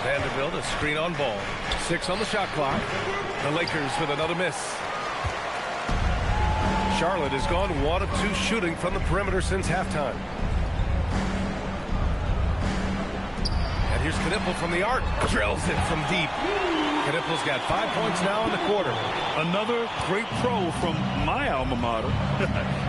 Vanderbilt, a screen on Ball. 6 on the shot clock. The Lakers with another miss. Charlotte has gone 1 of 2 shooting from the perimeter since halftime. And here's Knipple from the arc. Drills it from deep. Knipple's got 5 points now in the quarter. Another great pro from my alma mater.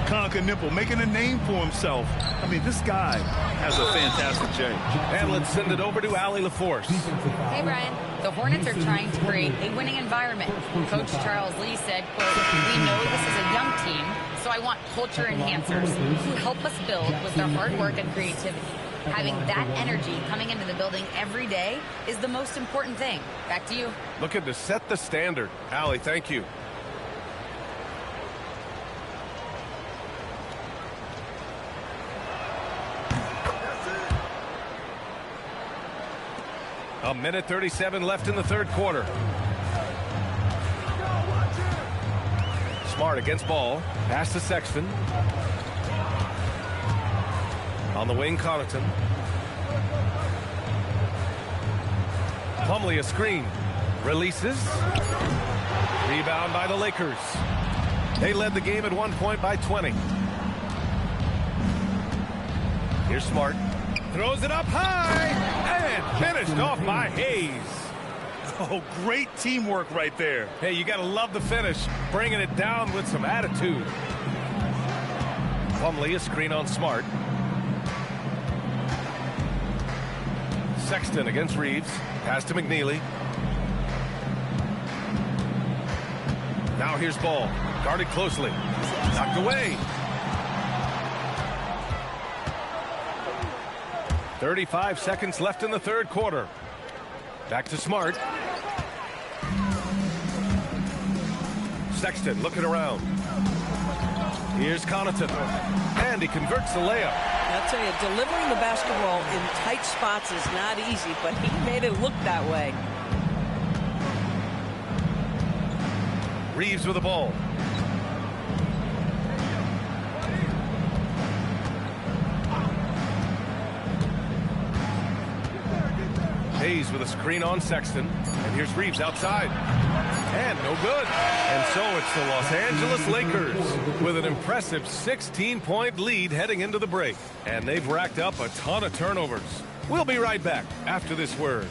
Knipple making a name for himself. I mean, this guy has a fantastic change. And let's send it over to Allie LaForce. Hey, Brian. The Hornets are trying to create a winning environment. Coach Charles Lee said, quote, "We know this is a young team, so I want culture enhancers who help us build with their hard work and creativity. Having that energy coming into the building every day is the most important thing." Back to you. Looking to set the standard. Allie, thank you. A minute 37 left in the third quarter. Smart against Ball. Pass to Sexton. On the wing, Connaughton. Plumlee a screen. Releases. Rebound by the Lakers. They led the game at 1 point by 20. Here's Smart. Throws it up high. And finished off by Hayes. Oh, great teamwork right there. Hey, you got to love the finish. Bringing it down with some attitude. Plumlee a screen on Smart. Sexton against Reeves. Pass to McNeely. Now here's Ball. Guarded closely. Knocked away. 35 seconds left in the third quarter. Back to Smart. Sexton looking around. Here's Connaughton. And he converts the layup. I'll tell you, delivering the basketball in tight spots is not easy, but he made it look that way. Reeves with the ball. Hayes with a screen on Sexton. And here's Reeves outside. And no good. And so it's the Los Angeles Lakers with an impressive 16-point lead heading into the break. And they've racked up a ton of turnovers. We'll be right back after this word.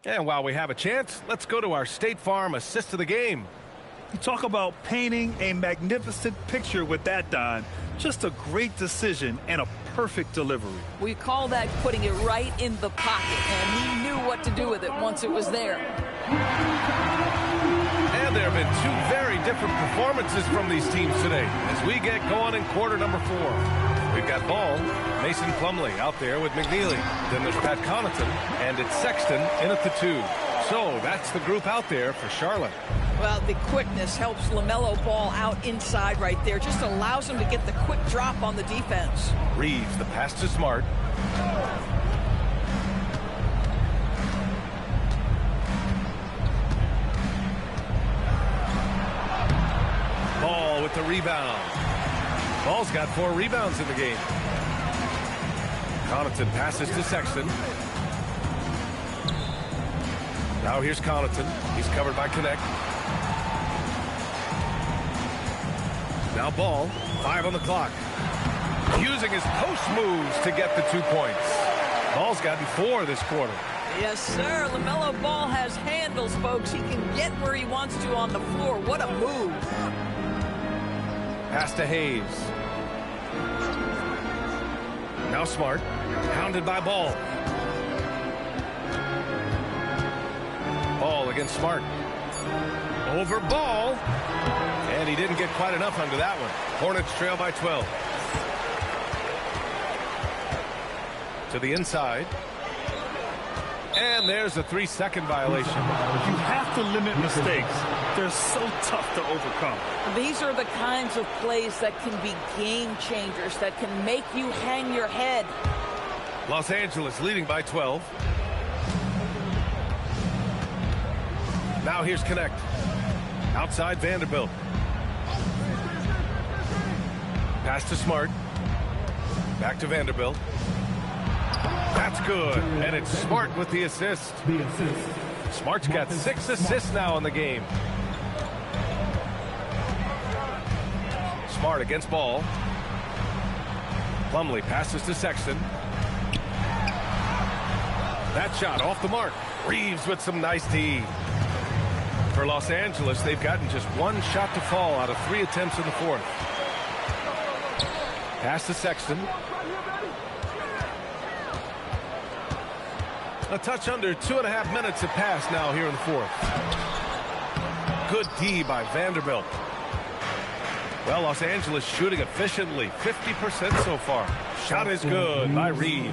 And while we have a chance, let's go to our State Farm assist of the game. You talk about painting a magnificent picture with that, Don. Just a great decision and a perfect delivery. We call that putting it right in the pocket, and he knew what to do with it once it was there. And there have been 2 very different performances from these teams today as we get going in quarter number 4. We've got Ball, Mason Plumlee out there with McNeely. Then there's Pat Connaughton, and it's Sexton in at the 2. So that's the group out there for Charlotte. Well, the quickness helps LaMelo Ball out inside right there. Just allows him to get the quick drop on the defense. Reeves, the pass to Smart. Ball with the rebound. Ball's got 4 rebounds in the game. Connaughton passes to Sexton. Now here's Connaughton. He's covered by Connect. Now Ball, 5 on the clock. Using his post moves to get the 2 points. Ball's gotten 4 this quarter. Yes, sir. LaMelo Ball has handles, folks. He can get where he wants to on the floor. What a move. Pass to Hayes. Now Smart. Pounded by Ball. Ball against Smart. Over Ball. And he didn't get quite enough under that one. Hornets trail by 12. To the inside. And there's a 3-second violation. You have to limit mistakes. They're so tough to overcome. These are the kinds of plays that can be game changers, that can make you hang your head. Los Angeles leading by 12. Now here's Connect. Outside Vanderbilt. Pass to Smart. Back to Vanderbilt. That's good. And it's Smart with the assist. Smart's got 6 assists now in the game. Smart against Ball. Plumlee passes to Sexton. That shot off the mark. Reeves with some nice D. For Los Angeles, they've gotten just 1 shot to fall out of 3 attempts in the fourth. Pass to Sexton. A touch under 2.5 minutes have passed now here in the fourth. Good D by Vanderbilt. Well, Los Angeles shooting efficiently, 50% so far. Shot is good by Reeves.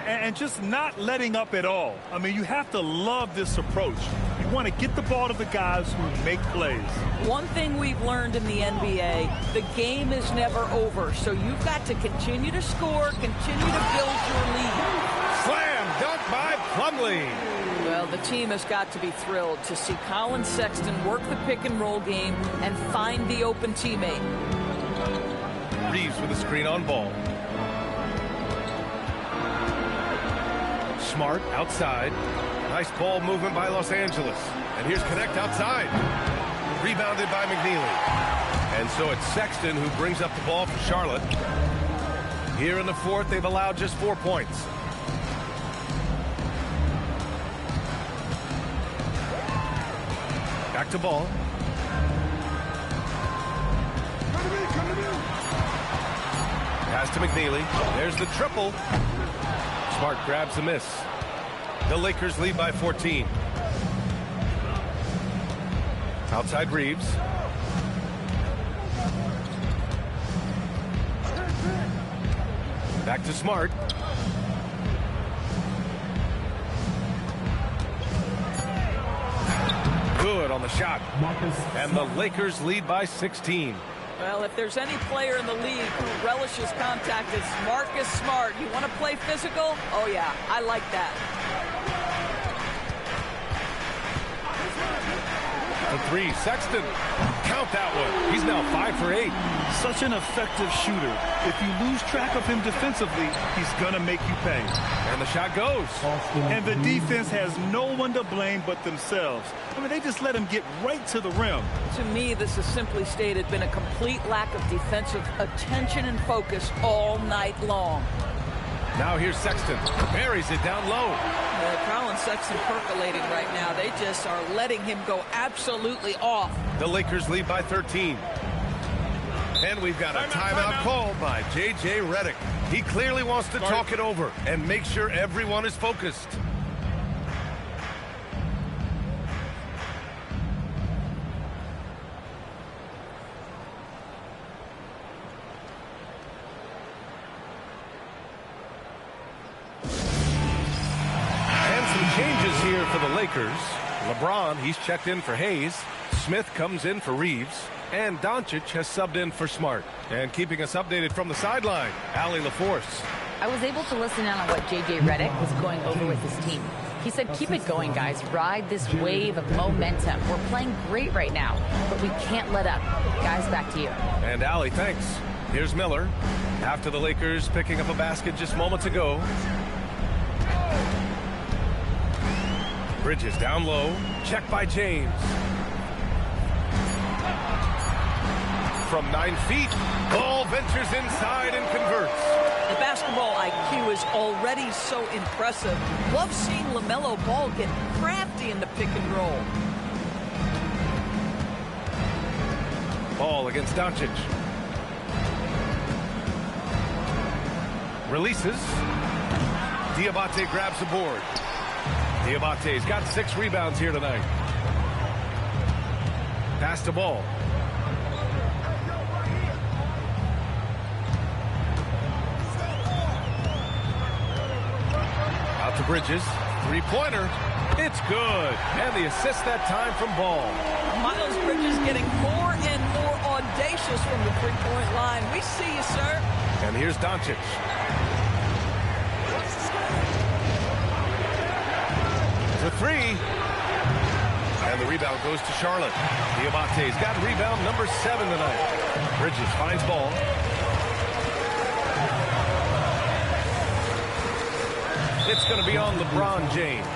And just not letting up at all. I mean, you have to love this approach. You want to get the ball to the guys who make plays. One thing we've learned in the NBA, the game is never over. So you've got to continue to score, continue to build your lead. Slam dunk by Plumlee. Well, the team has got to be thrilled to see Colin Sexton work the pick-and-roll game and find the open teammate. Reeves with a screen on Ball. Smart outside. Nice ball movement by Los Angeles. And here's Connect outside. Rebounded by McNeely. And so it's Sexton who brings up the ball for Charlotte. Here in the fourth, they've allowed just 4 points. Back to Ball. Pass to McNeely. There's the triple. Smart grabs the miss. The Lakers lead by 14. Outside Reeves. Back to Smart. Good on the shot. And the Lakers lead by 16. Well, if there's any player in the league who relishes contact, it's Marcus Smart. You want to play physical? Oh, yeah, I like that. The 3, Sexton. Count that one. He's now 5 for 8. Such an effective shooter. If you lose track of him defensively, he's going to make you pay. And the shot goes. And the defense has no one to blame but themselves. I mean, they just let him get right to the rim. To me, this has simply stated been a complete lack of defensive attention and focus all night long. Now here's Sexton. Buries it down low. Colin Sexton percolating right now. They just are letting him go absolutely off. The Lakers lead by 13. And we've got a timeout called by J.J. Redick. He clearly wants to talk it over and make sure everyone is focused. Changes here for the Lakers. LeBron, he's checked in for Hayes. Smith comes in for Reeves. And Doncic has subbed in for Smart. And keeping us updated from the sideline, Allie LaForce. I was able to listen in on what J.J. Redick was going over with his team. He said, keep it going, guys. Ride this wave of momentum. We're playing great right now, but we can't let up. Guys, back to you. And Allie, thanks. Here's Miller. After the Lakers picking up a basket just moments ago. Bridges down low. Check by James. From 9 feet, ball ventures inside and converts. The basketball IQ is already so impressive. Love seeing LaMelo Ball get crafty in the pick and roll. Ball against Doncic. Releases. Diabate grabs the board. Diabate's got 6 rebounds here tonight. Pass the ball. Out to Bridges. Three-pointer. It's good. And the assist that time from Ball. Miles Bridges getting more and more audacious from the three-point line. We see you, sir. And here's Doncic. For 3. And the rebound goes to Charlotte. Diabate's got rebound number 7 tonight. Bridges finds Ball. It's going to be on LeBron James.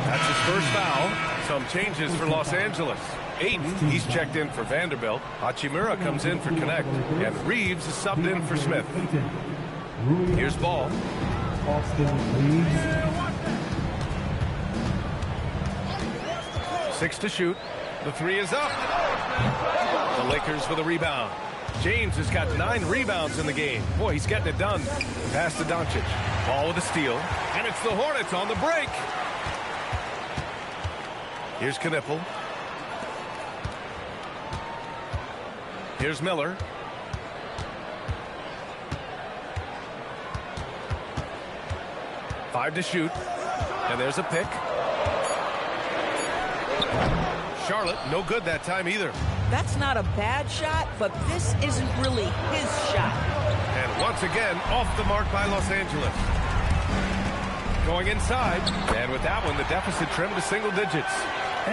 That's his first foul. Some changes for Los Angeles. Ayton, he's checked in for Vanderbilt. Hachimura comes in for Connect. And Reeves is subbed in for Smith. Here's Ball. 6 to shoot. The 3 is up. The Lakers with a rebound. James has got 9 rebounds in the game. Boy, he's getting it done. Pass to Doncic. Ball with a steal. And it's the Hornets on the break. Here's Knipple. Here's Miller. Five to shoot. And there's a pick. Charlotte, no good that time either. That's not a bad shot, but this isn't really his shot. And once again, off the mark by Los Angeles. Going inside. And with that one, the deficit trimmed to single digits.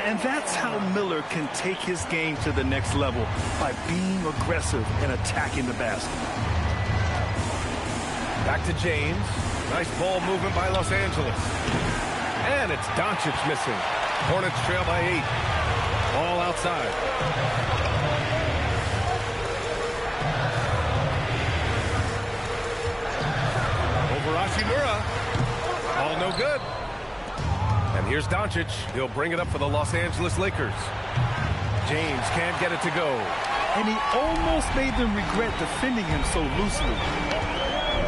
And that's how Miller can take his game to the next level, by being aggressive and attacking the basket. Back to James. Nice ball movement by Los Angeles. And it's Doncic missing. Hornets trail by 8. Ball outside. Over Hachimura. Ball no good. And here's Doncic. He'll bring it up for the Los Angeles Lakers. James can't get it to go. And he almost made them regret defending him so loosely.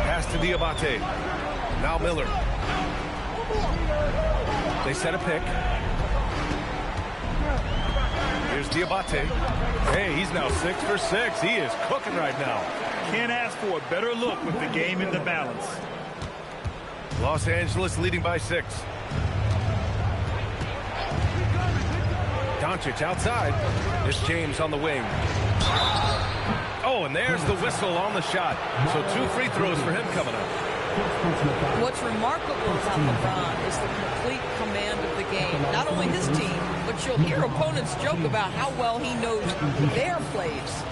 Pass to Diabate. Now Miller. They set a pick. Here's Diabate. Hey, he's now 6 for 6. He is cooking right now. Can't ask for a better look with the game in the balance. Los Angeles leading by 6. Doncic outside. There's James on the wing. Oh, and there's the whistle on the shot. So 2 free throws for him coming up. What's remarkable about LeBron is the complete command of the game. Not only his team, but you'll hear opponents joke about how well he knows their plays.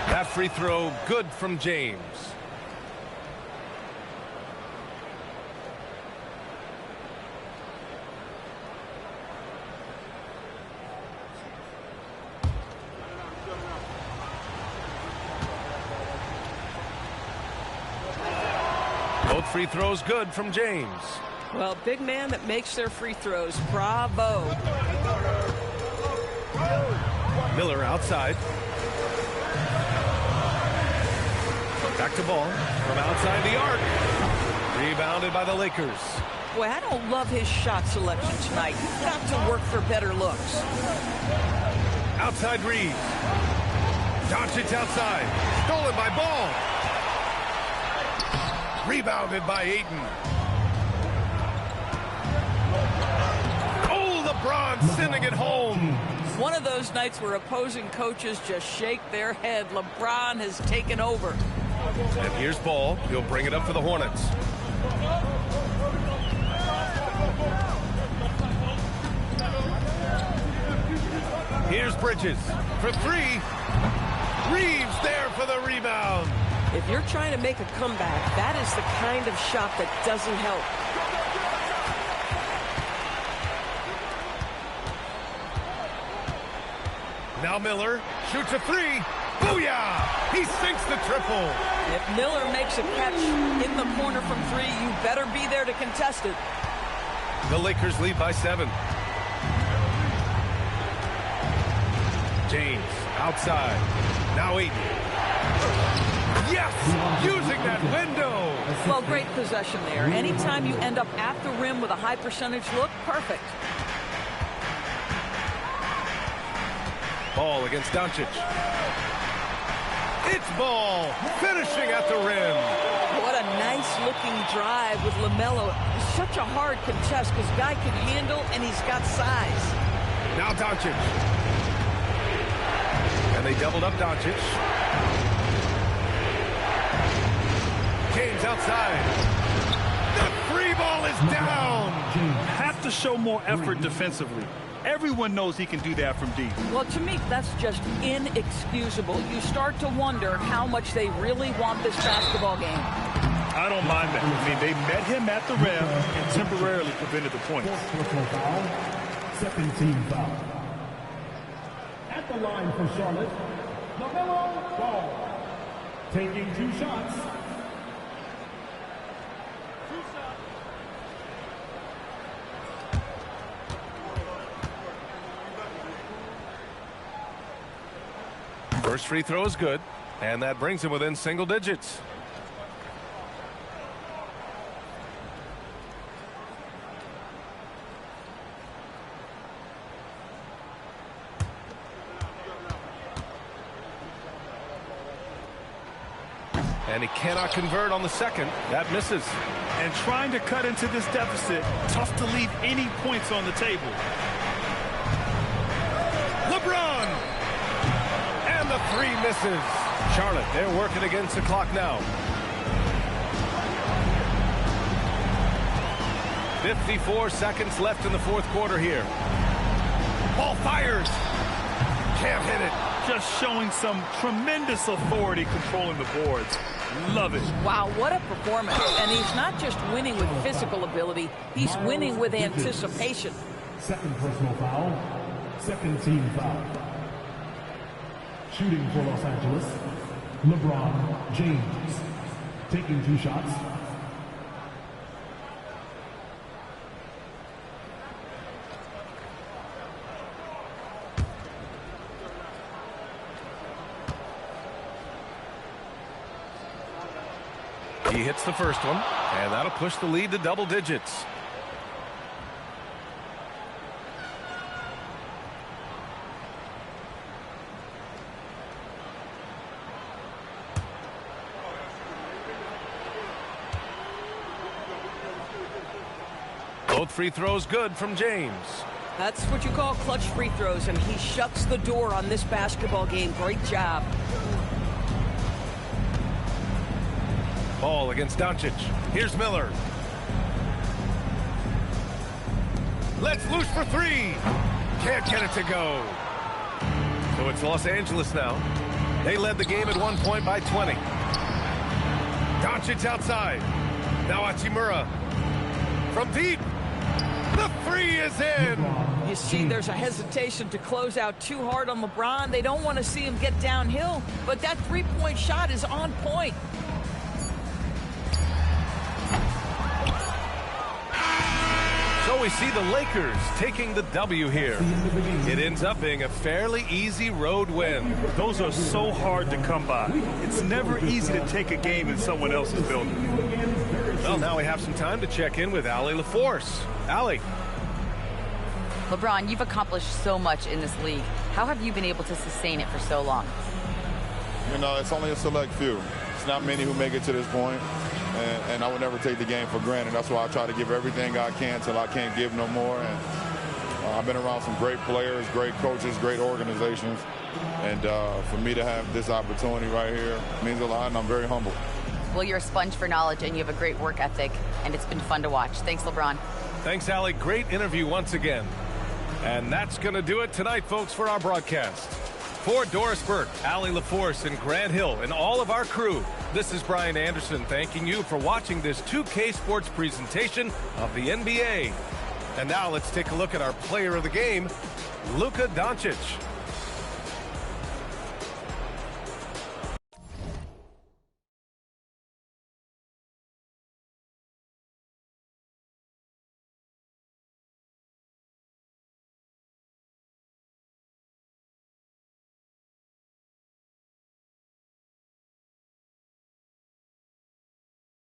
That free throw good from James. Both free throws good from James. Well, big man that makes their free throws. Bravo. Miller outside. Back to Ball from outside the arc. Rebounded by the Lakers. Boy, I don't love his shot selection tonight. You've got to work for better looks. Outside Reeves. Doncic outside. Stolen by Ball. Rebounded by Ayton. Oh, LeBron sending it home. One of those nights where opposing coaches just shake their head. LeBron has taken over. And here's Ball. He'll bring it up for the Hornets. Here's Bridges for 3. Reeves there for the rebound. If you're trying to make a comeback, that is the kind of shot that doesn't help. Now Miller shoots a three. Booyah! He sinks the triple. If Miller makes a catch in the corner from three, you better be there to contest it. The Lakers lead by 7. James outside. Now Ayton. Yes! Using that window. Well, great possession there. Anytime you end up at the rim with a high percentage look, perfect. Ball against Doncic. It's Ball finishing at the rim. What a nice-looking drive with LaMelo. It's such a hard contest because guy can handle and he's got size. Now Doncic. And they doubled up Doncic. James outside. The free ball is down. Have to show more effort defensively. Everyone knows he can do that from deep. Well, to me, that's just inexcusable. You start to wonder how much they really want this basketball game. I don't mind that. I mean, they met him at the rim and temporarily prevented the points. Second team foul. At the line for Charlotte, LaMelo Ball. Taking 2 shots. First free throw is good, and that brings him within single digits. And he cannot convert on the second. That misses. And trying to cut into this deficit, tough to leave any points on the table. LeBron! And the three misses. Charlotte, they're working against the clock now. 54 seconds left in the fourth quarter here. Ball fires. Can't hit it. Just showing some tremendous authority controlling the boards. Love it. Wow, what a performance. And he's not just winning with physical ability, he's winning with anticipation. Second personal foul. Second team foul. Shooting for Los Angeles, LeBron James. Taking 2 shots. He hits the first one, and that'll push the lead to double digits. Both free throws good from James. That's what you call clutch free throws, and he shuts the door on this basketball game. Great job. Ball against Doncic. Here's Miller. Let's loose for three. Can't get it to go. So it's Los Angeles now. They led the game at one point by 20. Doncic outside. Now Hachimura. From deep. The three is in. You see, there's a hesitation to close out too hard on LeBron. They don't want to see him get downhill, but that three-point shot is on point. So we see the Lakers taking the W here. It ends up being a fairly easy road win. Those are so hard to come by. It's never easy to take a game in someone else's building. Well, now we have some time to check in with Allie LaForce. Allie. LeBron, you've accomplished so much in this league. How have you been able to sustain it for so long? You know, it's only a select few. It's not many who make it to this point. And I would never take the game for granted. That's why I try to give everything I can till I can't give no more. And I've been around some great players, great coaches, great organizations. And for me to have this opportunity right here means a lot, and I'm very humble. Well, you're a sponge for knowledge, and you have a great work ethic, and it's been fun to watch. Thanks, LeBron. Thanks, Allie. Great interview once again. And that's going to do it tonight, folks, for our broadcast. For Doris Burke, Allie LaForce, and Grant Hill, and all of our crew, this is Brian Anderson thanking you for watching this 2K Sports presentation of the NBA. And now let's take a look at our player of the game, Luka Doncic.